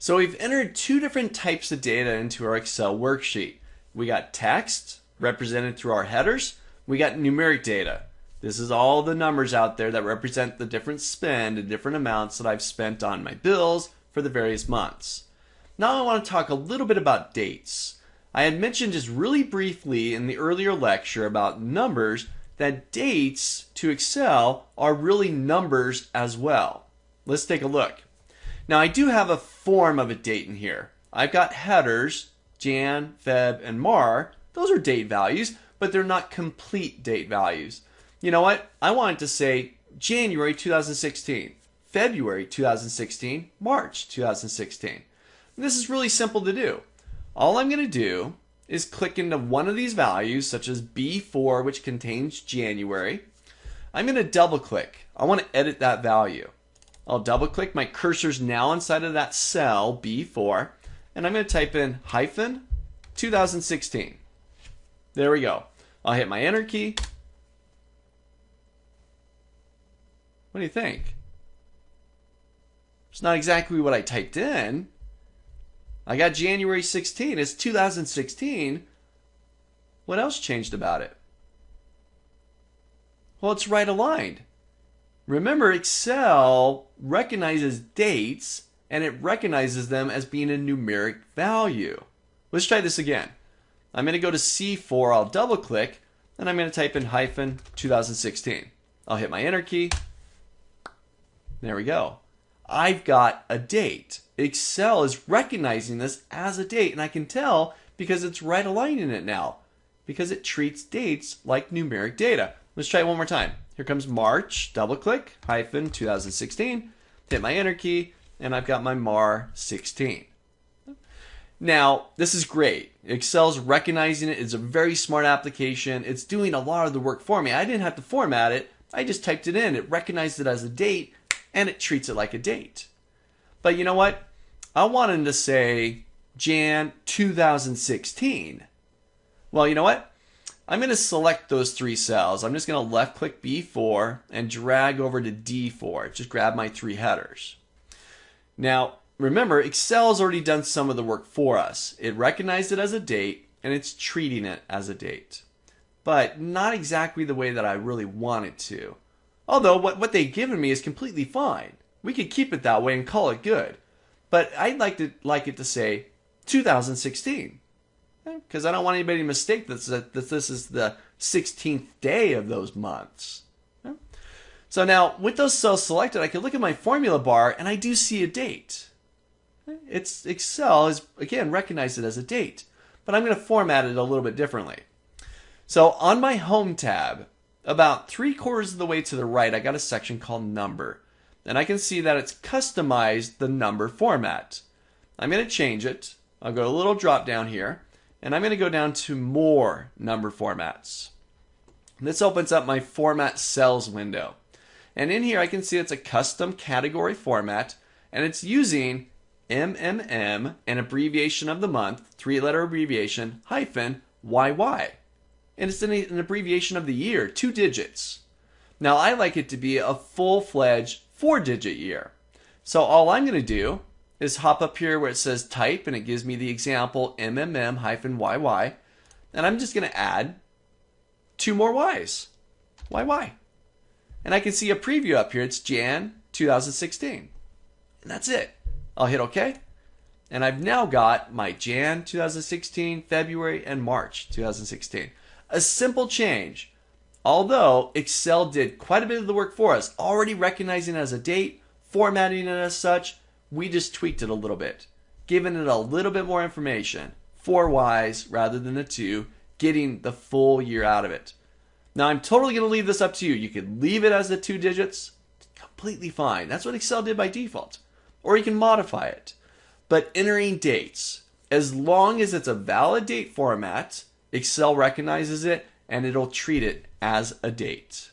So we've entered two different types of data into our Excel worksheet. We got text, represented through our headers. We got numeric data. This is all the numbers out there that represent the different spend and different amounts that I've spent on my bills for the various months. Now I want to talk a little bit about dates. I had mentioned just really briefly in the earlier lecture about numbers that dates to Excel are really numbers as well. Let's take a look. Now I do have a form of a date in here. I've got headers, Jan, Feb, and Mar. Those are date values, but they're not complete date values. You know what? I want it to say January 2016, February 2016, March 2016. This is really simple to do. All I'm going to do is click into one of these values, such as B4, which contains January. I'm going to double click. I want to edit that value. I'll double click. My cursor's now inside of that cell, B4, and I'm going to type in hyphen 2016. There we go. I'll hit my enter key. What do you think? It's not exactly what I typed in. I got January 16. It's 2016. What else changed about it? Well, it's right aligned. Remember, Excel recognizes dates and it recognizes them as being a numeric value. Let's try this again. I'm going to go to C4. I'll double click and I'm going to type in hyphen 2016. I'll hit my enter key. There we go. I've got a date. Excel is recognizing this as a date, and I can tell because it's right aligning it now, because it treats dates like numeric data. Let's try it one more time. Here comes March, double click, hyphen 2016, hit my enter key, and I've got my Mar 16. Now, this is great. Excel's recognizing it. It's a very smart application. It's doing a lot of the work for me. I didn't have to format it. I just typed it in. It recognized it as a date, and it treats it like a date. But you know what? I wanted to say Jan 2016. Well, you know what? I'm going to select those three cells. I'm just going to left click B4 and drag over to D4. Just grab my three headers. Now, remember, Excel's already done some of the work for us. It recognized it as a date, and it's treating it as a date. But not exactly the way that I really want it to. Although what they've given me is completely fine. We could keep it that way and call it good. But I'd like it to say 2016. Because I don't want anybody to mistake that this is the 16th day of those months. So now, with those cells selected, I can look at my formula bar and I do see a date. Excel has, again, recognized it as a date. But I'm going to format it a little bit differently. So on my Home tab, about 3/4 of the way to the right, I got a section called Number. And I can see that it's customized the number format. I'm going to change it. I'll go to a little drop down here, and I'm going to go down to More Number Formats. This opens up my Format Cells window. And in here I can see it's a custom category format, and it's using MMM, an abbreviation of the month, 3-letter abbreviation, hyphen YY. And it's an abbreviation of the year, 2 digits. Now I like it to be a full-fledged 4-digit year. So all I'm going to do is hop up here where it says type, and it gives me the example MMM-YY. And I'm just going to add 2 more Y's. YY. And I can see a preview up here. It's Jan 2016. And that's it. I'll hit OK. And I've now got my Jan 2016, February, and March 2016. A simple change. Although Excel did quite a bit of the work for us, already recognizing it as a date, formatting it as such, we just tweaked it a little bit, giving it a little bit more information, 4 Ys rather than the 2, getting the full year out of it. Now I'm totally going to leave this up to you. You could leave it as the 2 digits, completely fine. That's what Excel did by default. Or you can modify it. But entering dates, as long as it's a valid date format, Excel recognizes it and it'll treat it as a date.